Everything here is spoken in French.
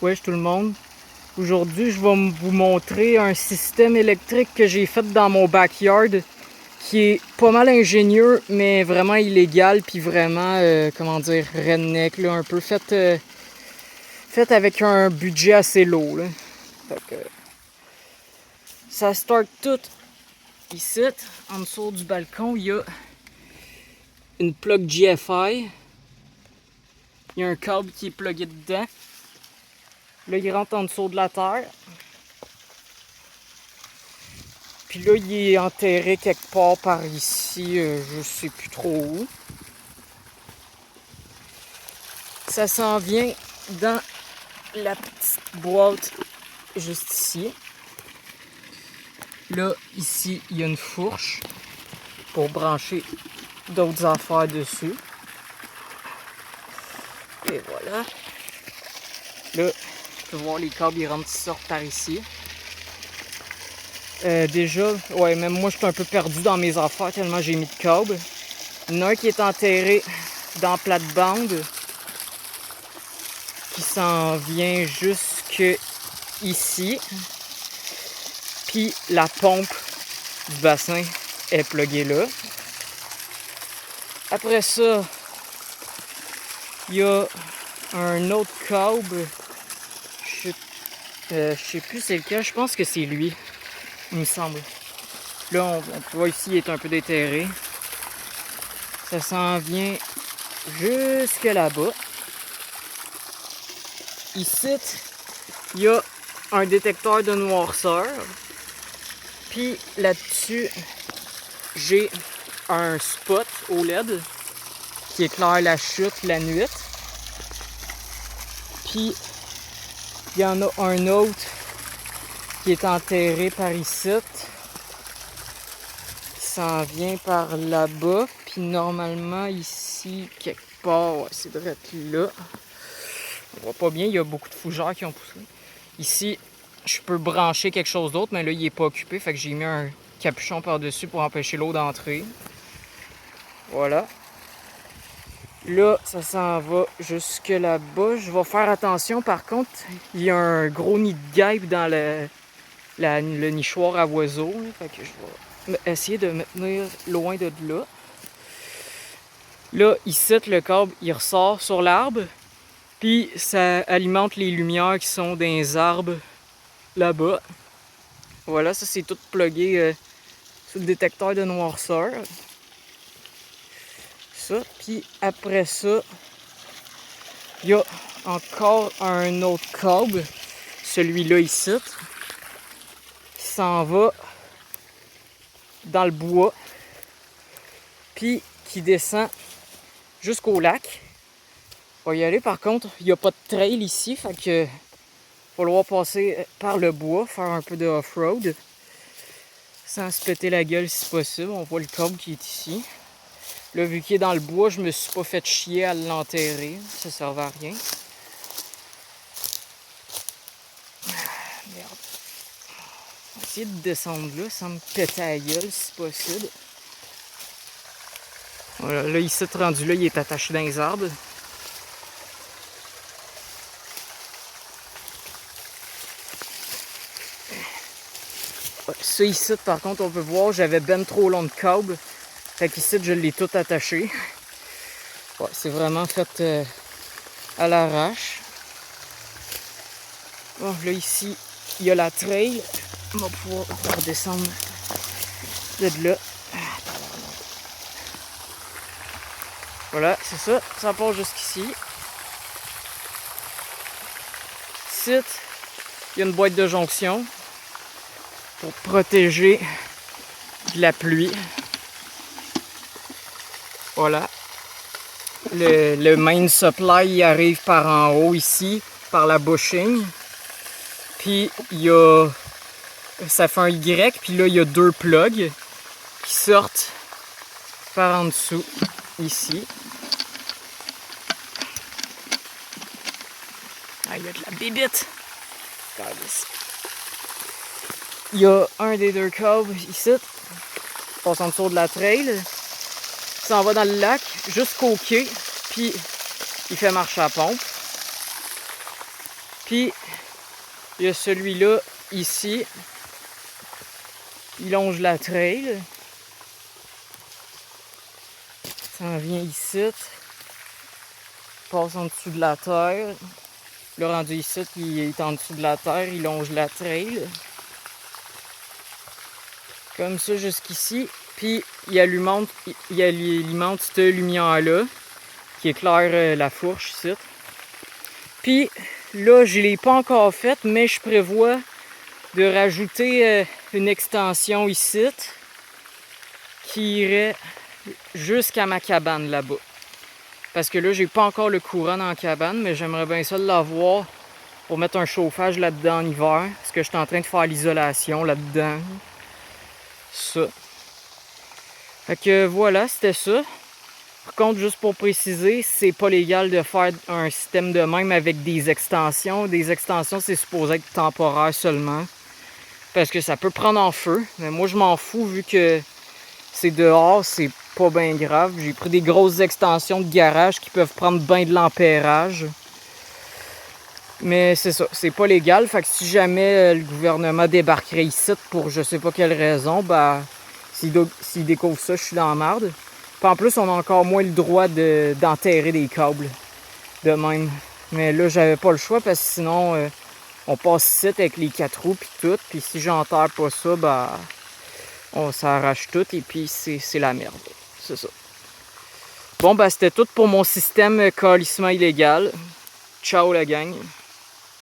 Wesh tout le monde. Aujourd'hui, je vais vous montrer un système électrique que j'ai fait dans mon backyard qui est pas mal ingénieux, mais vraiment illégal, puis vraiment, comment dire, redneck, là, un peu fait avec un budget assez low. Là. Fait que, ça start tout ici, en dessous du balcon, il y a une plug GFI. Il y a un câble qui est plugué dedans. Là, il rentre en dessous de la terre. Puis là, il est enterré quelque part par ici, je sais plus trop où. Ça s'en vient dans la petite boîte juste ici. Là, ici, il y a une fourche pour brancher d'autres affaires dessus. Et voilà. Là, tu peux voir les câbles, ils rentrent, sortent par ici. Déjà, ouais, même moi, je suis un peu perdu dans mes affaires tellement j'ai mis de câbles. Il y en a un qui est enterré dans la plate-bande qui s'en vient jusque ici. Puis la pompe du bassin est pluguée là. Après ça, il y a un autre câble. Je sais plus c'est lequel, je pense que c'est lui, il me semble. Là, on voit ici, il est un peu déterré. Ça s'en vient jusque là-bas. Ici, il y a un détecteur de noirceur. Puis là-dessus, j'ai un spot OLED qui éclaire la chute la nuit. Puis il y en a un autre qui est enterré par ici. Qui s'en vient par là-bas. Puis normalement ici, quelque part, ouais, c'est direct là. On voit pas bien, il y a beaucoup de fougères qui ont poussé. Ici, je peux brancher quelque chose d'autre, mais là, il est pas occupé. Fait que j'ai mis un capuchon par-dessus pour empêcher l'eau d'entrer. Voilà. Là, ça s'en va jusque là-bas. Je vais faire attention, par contre, il y a un gros nid de guêpes dans le nichoir à oiseaux. Là. Fait que je vais essayer de me tenir loin de là. Là, ici, le câble, il ressort sur l'arbre. Puis, ça alimente les lumières qui sont dans les arbres là-bas. Voilà, ça, c'est tout plugué sur le détecteur de noirceur. Ça. Puis après ça, il y a encore un autre câble, celui-là ici, qui s'en va dans le bois, puis qui descend jusqu'au lac. On va y aller, par contre, il n'y a pas de trail ici, fait que il va falloir passer par le bois, faire un peu de off-road, sans se péter la gueule si possible. On voit le câble qui est ici. Là, vu qu'il est dans le bois, je me suis pas fait chier à l'enterrer. Ça servait à rien. Merde. On va essayer de descendre là sans me péter la gueule si possible. Voilà, là, ici, rendu là, il est attaché dans les arbres. Ouais, ça ici, par contre, on peut voir, j'avais ben trop long de câble. Fait qu'ici, je l'ai tout attaché. Ouais, c'est vraiment fait à l'arrache. Bon, là, ici, il y a la trail. On va pouvoir redescendre de là. Voilà, c'est ça. Ça part jusqu'ici. Ici, il y a une boîte de jonction pour protéger de la pluie. Voilà. Le main supply il arrive par en haut ici, par la bushing. Puis il y a. Ça fait un Y, puis là il y a deux plugs qui sortent par en dessous, ici. Ah, il y a de la bébite! Il y a un des deux câbles ici, passe en dessous de la trail. Ça s'en va dans le lac jusqu'au quai, puis il fait marche à pompe. Puis, il y a celui-là, ici. Il longe la trail. Ça en vient ici. Passe en dessous de la terre. Le rendu ici, il est en dessous de la terre. Il longe la trail. Comme ça jusqu'ici. Puis, il alimente cette lumière-là qui éclaire la fourche ici. Puis, là, je ne l'ai pas encore faite, mais je prévois de rajouter une extension ici qui irait jusqu'à ma cabane là-bas. Parce que là, j'ai pas encore le courant dans la cabane, mais j'aimerais bien ça l'avoir pour mettre un chauffage là-dedans en hiver. Parce que je suis en train de faire l'isolation là-dedans. Ça. Fait que voilà, c'était ça. Par contre, juste pour préciser, c'est pas légal de faire un système de même avec des extensions. Des extensions, c'est supposé être temporaire seulement. Parce que ça peut prendre en feu. Mais moi, je m'en fous vu que c'est dehors, c'est pas bien grave. J'ai pris des grosses extensions de garage qui peuvent prendre bien de l'ampérage. Mais c'est ça, c'est pas légal. Fait que si jamais le gouvernement débarquerait ici pour je sais pas quelle raison, bah s'il découvre ça, je suis dans la merde. Puis en plus, on a encore moins le droit d'enterrer des câbles de même. Mais là, j'avais pas le choix parce que sinon, on passe ici avec les 4 roues puis tout. Puis si j'enterre pas ça, bah on s'arrache tout et puis c'est la merde. C'est ça. Bon, bah c'était tout pour mon système calissement illégal. Ciao la gang.